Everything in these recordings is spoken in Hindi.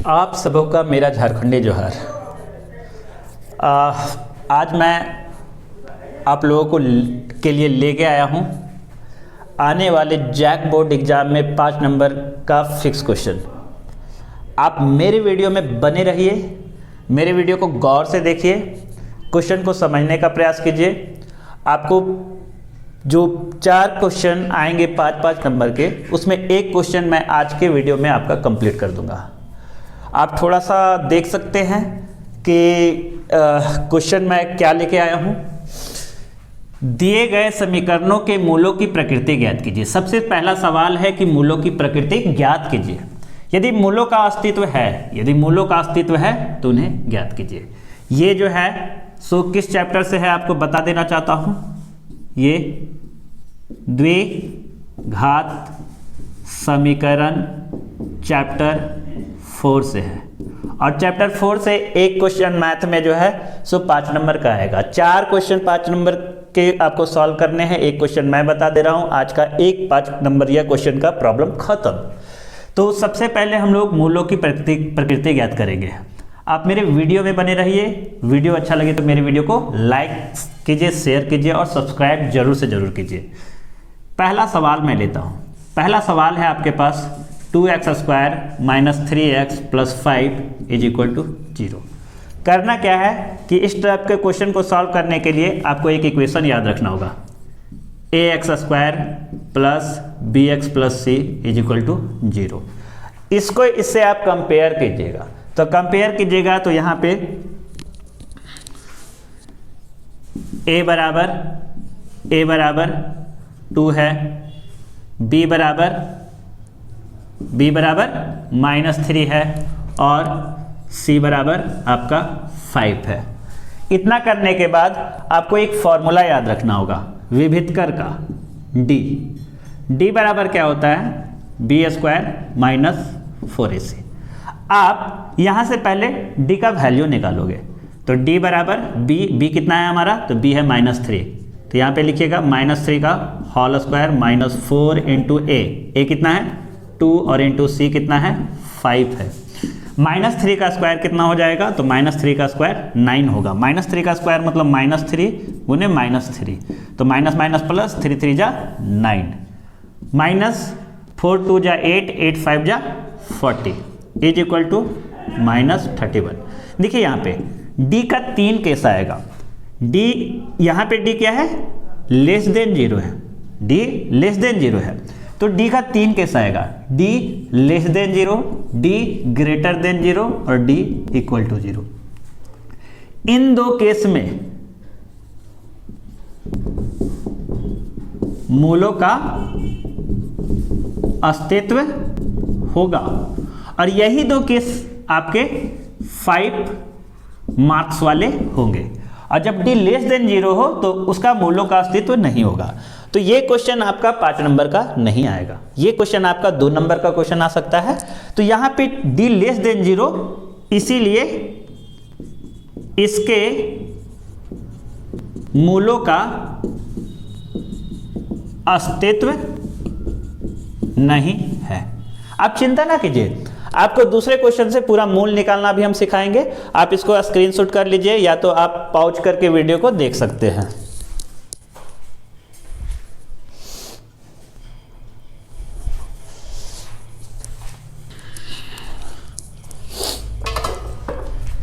आप सबों का मेरा झारखंडी जोहार। आज मैं आप लोगों को के लिए लेके आया हूँ आने वाले जैक बोर्ड एग्ज़ाम में 5 नंबर का फिक्स क्वेश्चन। आप मेरे वीडियो में बने रहिए, मेरे वीडियो को गौर से देखिए, क्वेश्चन को समझने का प्रयास कीजिए। आपको जो 4 क्वेश्चन आएंगे 5-5 नंबर के, उसमें एक क्वेश्चन मैं आज के वीडियो में आपका कंप्लीट कर दूंगा। आप थोड़ा सा देख सकते हैं कि क्वेश्चन मैं क्या लेके आया हूं। दिए गए समीकरणों के मूलों की प्रकृति ज्ञात कीजिए। सबसे पहला सवाल है कि मूलों की प्रकृति ज्ञात कीजिए। यदि मूलों का अस्तित्व है तो उन्हें ज्ञात कीजिए। ये जो है सो किस चैप्टर से है आपको बता देना चाहता हूं। ये द्विघात समीकरण चैप्टर 4 से है, और चैप्टर 4 से एक क्वेश्चन मैथ में जो है सो 5 नंबर का आएगा। 4 क्वेश्चन 5 नंबर के आपको सॉल्व करने हैं। एक क्वेश्चन मैं बता दे रहा हूं, आज का एक 5 नंबर या क्वेश्चन का प्रॉब्लम खत्म। तो सबसे पहले हम लोग मूलों की प्रकृति ज्ञात करेंगे। आप मेरे वीडियो में बने रहिए। वीडियो अच्छा लगे तो मेरे वीडियो को लाइक कीजिए, शेयर कीजिए और सब्सक्राइब जरूर से जरूर कीजिए। पहला सवाल मैं लेता हूं। पहला सवाल है आपके पास 2x² - 3x + 5 = 0। करना क्या है कि इस टाइप के क्वेश्चन को सॉल्व करने के लिए आपको एक इक्वेशन याद रखना होगा। ax² + bx + c = 0। इसको इससे आप कंपेयर कीजिएगा। तो कंपेयर कीजिएगा तो यहाँ पे a बराबर 2 है, b बराबर -3 है और c बराबर आपका 5 है। इतना करने के बाद आपको एक फॉर्मूला याद रखना होगा विभीतकर का, d बराबर क्या होता है b² - 4ac। आप यहाँ से पहले d का वैल्यू निकालोगे तो d बराबर b कितना है हमारा, तो b है -3। तो यहाँ पे लिखिएगा -3 का होल स्क्वायर -4 × a कितना है 2 और इंटू c कितना है 5 है। -3 का स्क्वायर कितना हो जाएगा, तो -3 का स्क्वायर 9 होगा। -3 का स्क्वायर मतलब -3 गुने -3, तो माइनस प्लस 3 3 जा 9, -4 2 जा 8, 8 5 जा 40 = -31। देखिए यहाँ पे d का 3 केस आएगा। d यहाँ पे d क्या है, लेस देन 0 है, d लेस देन 0 है, तो d का 3 केस आएगा। d less than 0, d greater than 0 और d = 0। इन दो केस में मूलों का अस्तित्व होगा, और यही दो केस आपके 5 मार्क्स वाले होंगे। और जब d लेस देन 0 हो तो उसका मूलों का अस्तित्व नहीं होगा। तो ये क्वेश्चन आपका 5 नंबर का नहीं आएगा, ये क्वेश्चन आपका 2 नंबर का क्वेश्चन आ सकता है। तो यहाँ पे d लेस देन 0, इसीलिए इसके मूलों का अस्तित्व नहीं है। आप चिंता ना कीजिए, आपको दूसरे क्वेश्चन से पूरा मूल निकालना भी हम सिखाएंगे। आप इसको स्क्रीनशॉट कर लीजिए, या तो आप पॉज करके वीडियो को देख सकते हैं।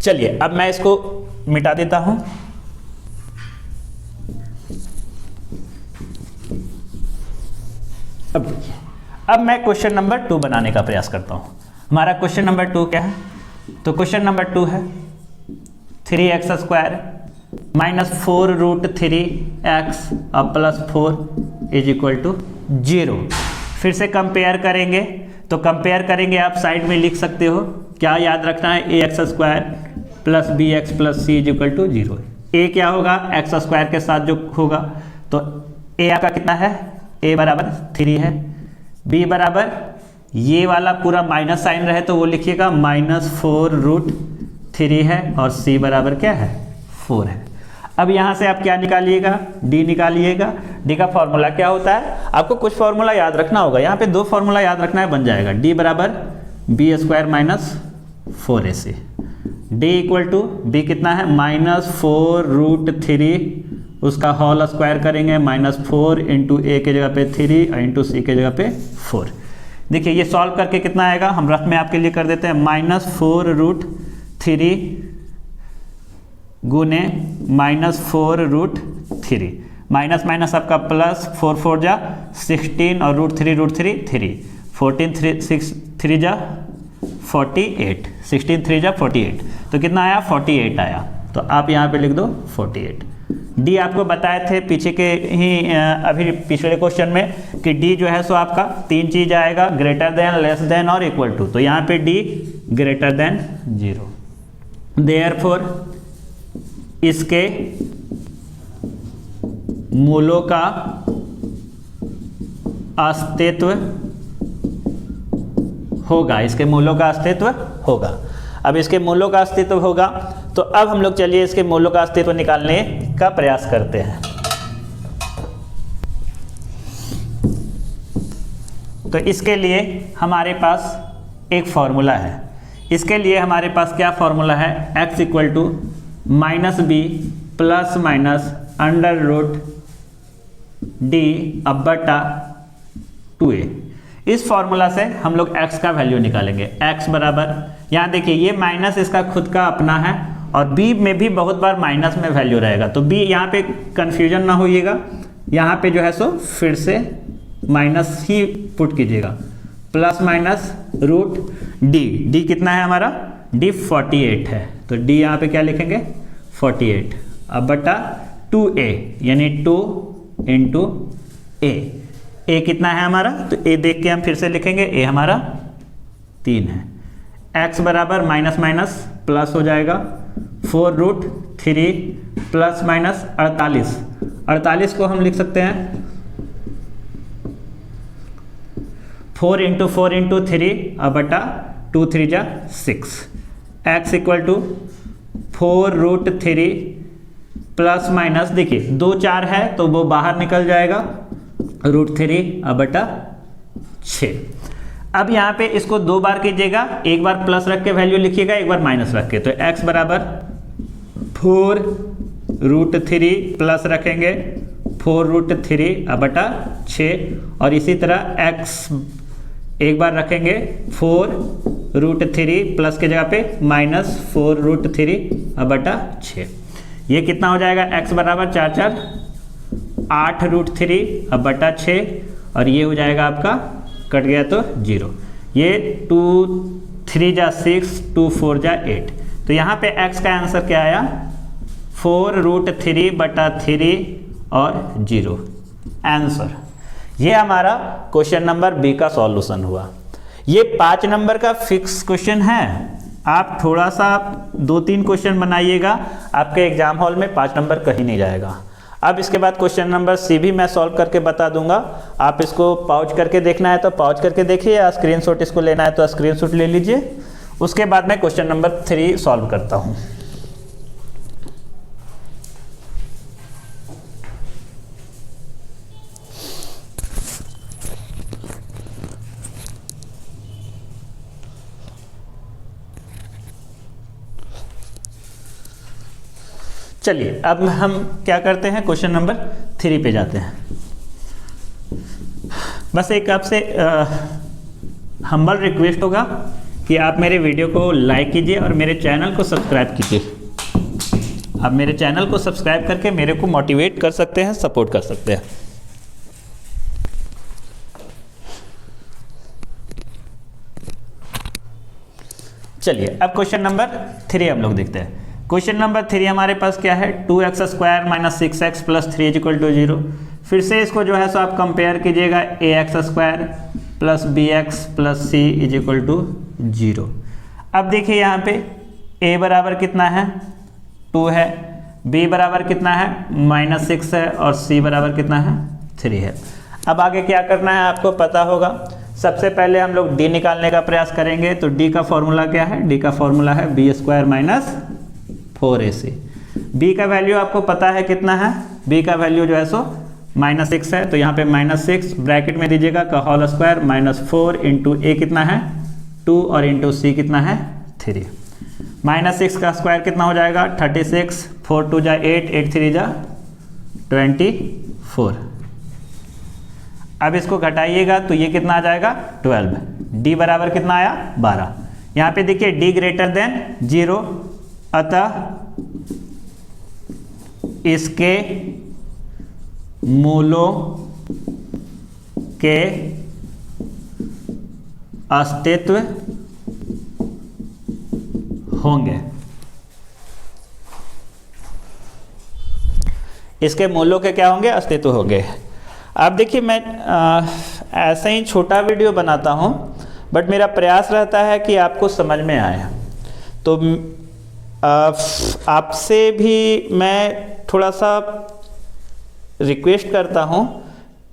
चलिए अब मैं इसको मिटा देता हूं। अब मैं क्वेश्चन नंबर 2 बनाने का प्रयास करता हूं। हमारा क्वेश्चन नंबर 2 क्या है, तो क्वेश्चन नंबर 2 है 3x² - 4√3x + 4 = 0। फिर से कंपेयर करेंगे, तो कंपेयर करेंगे आप साइड में लिख सकते हो। क्या याद रखना है, ax² + bx + c = 0। a क्या होगा, x² के साथ जो होगा, तो a आपका कितना है, a बराबर 3 है, b बराबर ये वाला पूरा माइनस साइन रहे तो वो लिखिएगा -4√3 है, और c बराबर क्या है 4 है। अब यहाँ से आप क्या निकालिएगा, d निकालिएगा। d का फॉर्मूला क्या होता है, आपको कुछ फॉर्मूला याद रखना होगा। यहाँ पे 2 फॉर्मूला याद रखना है, बन जाएगा d बराबर b² - 4ac। D equal to be कितना है -4√3 उसका होल स्क्वायर करेंगे -4 इंटू ए के जगह पे 3 और इंटू सी के जगह पे 4। देखिए ये सॉल्व करके कितना आएगा, हम रफ में आपके लिए कर देते हैं -4√3 गुने -4√3 माइनस माइनस आपका प्लस 4 4 जा 16 और √3 3 14 6 3 जा 48 16 3 जा 48 तो कितना आया 48 आया। तो आप यहाँ पे लिख दो 48। डी आपको बताए थे पीछे के ही अभी पिछले क्वेश्चन में कि डी जो है सो आपका 3 चीज आएगा, ग्रेटर देन, लेस देन और इक्वल टू। तो यहाँ पे डी ग्रेटर देन 0। देयरफॉर इसके मूलों का अस्तित्व होगा, इसके मूलों का अस्तित्व होगा। अब इसके मूलों का अस्तित्व होगा तो अब हम लोग चलिए इसके मूलों का अस्तित्व निकालने का प्रयास करते हैं। तो इसके लिए हमारे पास एक फॉर्मूला है। इसके लिए हमारे पास क्या फॉर्मूला है, x equal to -b plus minus √d/2a। इस फॉर्मूला से हम लोग x का वैल्यू निकालेंगे। x बराबर, यहाँ देखिए ये माइनस इसका खुद का अपना है और b में भी बहुत बार माइनस में वैल्यू रहेगा, तो b यहाँ पे कंफ्यूजन ना होइएगा, यहाँ पे जो है सो फिर से माइनस ही पुट कीजिएगा, प्लस माइनस √d। कितना है हमारा, d 48 है, तो d यहाँ पे क्या लिखेंगे 48 अब बटा 2a यानी 2 इंटू a। a कितना है हमारा, तो a देख के हम फिर से लिखेंगे, a हमारा 3 है। x बराबर माइनस माइनस प्लस हो जाएगा 4√3 प्लस माइनस 48 को हम लिख सकते हैं 4 इंटू 4 इंटू 3 अब बटा 2 3 जा 6। x equal to 4√3 plus minus, देखिए 2 4 है तो वो बाहर निकल जाएगा, √3 अब बटा 6। अब यहाँ पे इसको 2 बार कीजिएगा, एक बार प्लस रख के वैल्यू लिखिएगा, एक बार माइनस रख के। तो x बराबर 4√3 प्लस रखेंगे 4√3 अब बटा 6 और इसी तरह x एक बार रखेंगे 4√3 प्लस के जगह पे माइनस 4√3 अब बटा 6। ये कितना हो जाएगा, x बराबर 4 4 8√3 अब बटा 6 और ये हो जाएगा आपका, कट गया तो 0। ये 2 3 जा 6 2 4 जा 8। तो यहाँ पे x का आंसर क्या आया 4√3 बटा 3 और 0 आंसर। ये हमारा क्वेश्चन नंबर बी का सॉल्यूशन हुआ। ये 5 नंबर का फिक्स क्वेश्चन है, आप थोड़ा सा 2-3 क्वेश्चन बनाइएगा, आपके एग्जाम हॉल में 5 नंबर कहीं नहीं जाएगा। अब इसके बाद क्वेश्चन नंबर सी भी मैं सॉल्व करके बता दूंगा, आप इसको पॉज करके देखना है तो पॉज करके देखिए, या स्क्रीनशॉट इसको लेना है तो स्क्रीनशॉट ले लीजिए। उसके बाद मैं क्वेश्चन नंबर 3 सॉल्व करता हूँ। चलिए अब हम क्या करते हैं, क्वेश्चन नंबर 3 पे जाते हैं। बस एक आपसे हम्बल रिक्वेस्ट होगा कि आप मेरे वीडियो को लाइक कीजिए और मेरे चैनल को सब्सक्राइब कीजिए। आप मेरे चैनल को सब्सक्राइब करके मेरे को मोटिवेट कर सकते हैं, सपोर्ट कर सकते हैं। चलिए अब क्वेश्चन नंबर 3 हम लोग देखते हैं। क्वेश्चन नंबर 3 हमारे पास क्या है, 2x² minus 6x plus 3 equal to 0। फिर से इसको जो है सो आप कंपेयर कीजिएगा, ax² plus bx plus c is equal to 0। अब देखिए यहाँ पे a बराबर कितना है 2 है, b बराबर कितना है -6 है और c बराबर कितना है 3 है। अब आगे क्या करना है आपको पता होगा। सबसे पहले हम लोग d निकालने का प्रयास करेंगे। तो d का फॉर्मूला क्या है, d का फॉर्मूला है b² माइनस 4ac। b का वैल्यू आपको पता है कितना है, b का वैल्यू जो है सो -6 है, तो यहाँ पे -6 ब्रैकेट में दीजिएगा का होल स्क्वायर -4 इंटू a कितना है 2 और इंटू c कितना है 3। -6 का स्क्वायर कितना हो जाएगा 36, 4 2 जा 8, 8 3 जा 24। अब इसको घटाइएगा तो ये कितना आ जाएगा 12। डी बराबर कितना आया 12। यहाँ पे देखिए डी ग्रेटर देन 0, अतः इसके मूलों के अस्तित्व होंगे। इसके मूलों के क्या होंगे अस्तित्व होंगे। अब देखिए मैं ऐसा ही छोटा वीडियो बनाता हूँ, बट मेरा प्रयास रहता है कि आपको समझ में आए। तो आपसे भी मैं थोड़ा सा रिक्वेस्ट करता हूँ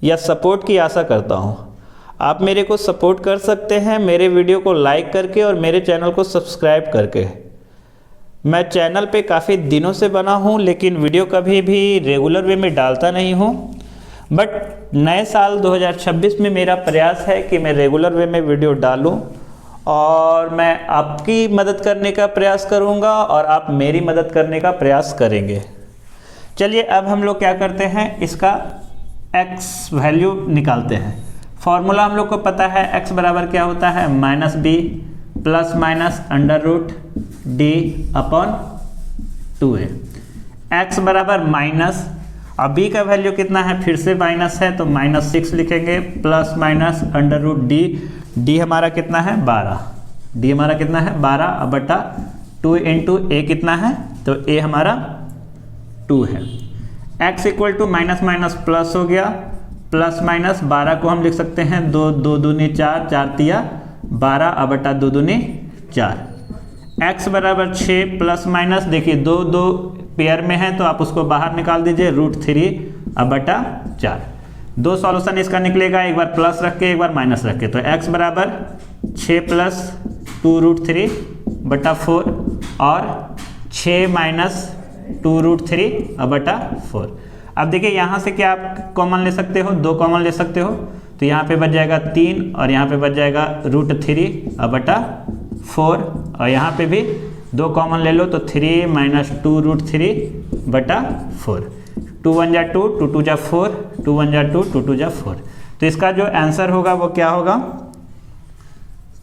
या सपोर्ट की आशा करता हूँ। आप मेरे को सपोर्ट कर सकते हैं मेरे वीडियो को लाइक करके और मेरे चैनल को सब्सक्राइब करके। मैं चैनल पे काफ़ी दिनों से बना हूँ, लेकिन वीडियो कभी भी रेगुलर वे में डालता नहीं हूँ। बट नए साल 2026 में मेरा प्रयास है कि मैं रेगुलर वे में वीडियो डालूँ और मैं आपकी मदद करने का प्रयास करूँगा और आप मेरी मदद करने का प्रयास करेंगे। चलिए अब हम लोग क्या करते हैं, इसका x वैल्यू निकालते हैं। फॉर्मूला हम लोग को पता है x बराबर क्या होता है -b plus minus √d/2a। x बराबर माइनस, अब b का वैल्यू कितना है फिर से माइनस है तो -6 लिखेंगे, प्लस माइनस √d। d हमारा कितना है 12, d हमारा कितना है 12 बटा 2 इंटू a कितना है तो a हमारा 2 है। x equal to minus minus plus हो गया, प्लस माइनस 12 को हम लिख सकते हैं 2 2 दूनी 4, 4 तिया 12 बटा 2 दूनी 4। x बराबर 6 प्लस माइनस, देखिए 2 2 पेयर में है तो आप उसको बाहर निकाल दीजिए, √3 बटा 4। दो सॉल्यूशन इसका निकलेगा, एक बार प्लस रख के एक बार माइनस रख के। तो x बराबर 6 प्लस 2√3 बटा 4 और 6 माइनस 2√3 बटा 4। अब देखिए यहाँ से क्या आप कॉमन ले सकते हो, 2 कॉमन ले सकते हो, तो यहाँ पे बच जाएगा 3 और यहाँ पे बच जाएगा √3 बटा 4 और यहाँ पे भी 2 कॉमन ले लो तो 3 माइनस 2√3 बटा 4। 2 1 जा 2, 2 2 जा 4, 2 1 जा 2, 2 2 जा 4। तो इसका जो आंसर होगा वो क्या होगा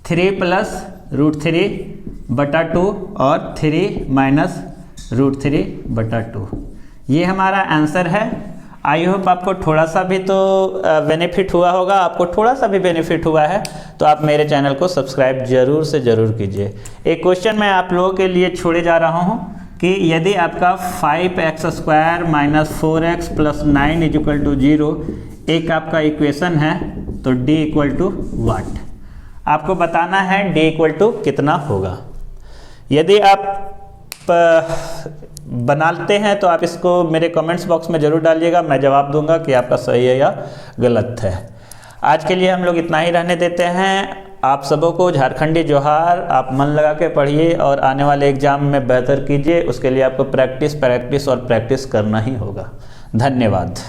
3 प्लस √3 बटा 2 और 3 माइनस √3 बटा 2। ये हमारा आंसर है। आई होप आपको थोड़ा सा भी तो बेनिफिट हुआ होगा। आपको थोड़ा सा भी बेनिफिट हुआ है तो आप मेरे चैनल को सब्सक्राइब जरूर से ज़रूर कीजिए। एक क्वेश्चन मैं आप लोगों के लिए छोड़े जा रहा हूँ कि यदि आपका 5x² - 4x + 9 = 0 एक आपका इक्वेशन है तो d = व्हाट, आपको बताना है d = कितना होगा। यदि आप बनाते हैं तो आप इसको मेरे कमेंट्स बॉक्स में ज़रूर डालिएगा, मैं जवाब दूंगा कि आपका सही है या गलत है। आज के लिए हम लोग इतना ही रहने देते हैं। आप सबों को झारखंडी जोहार। आप मन लगा के पढ़िए और आने वाले एग्जाम में बेहतर कीजिए। उसके लिए आपको प्रैक्टिस और प्रैक्टिस करना ही होगा। धन्यवाद।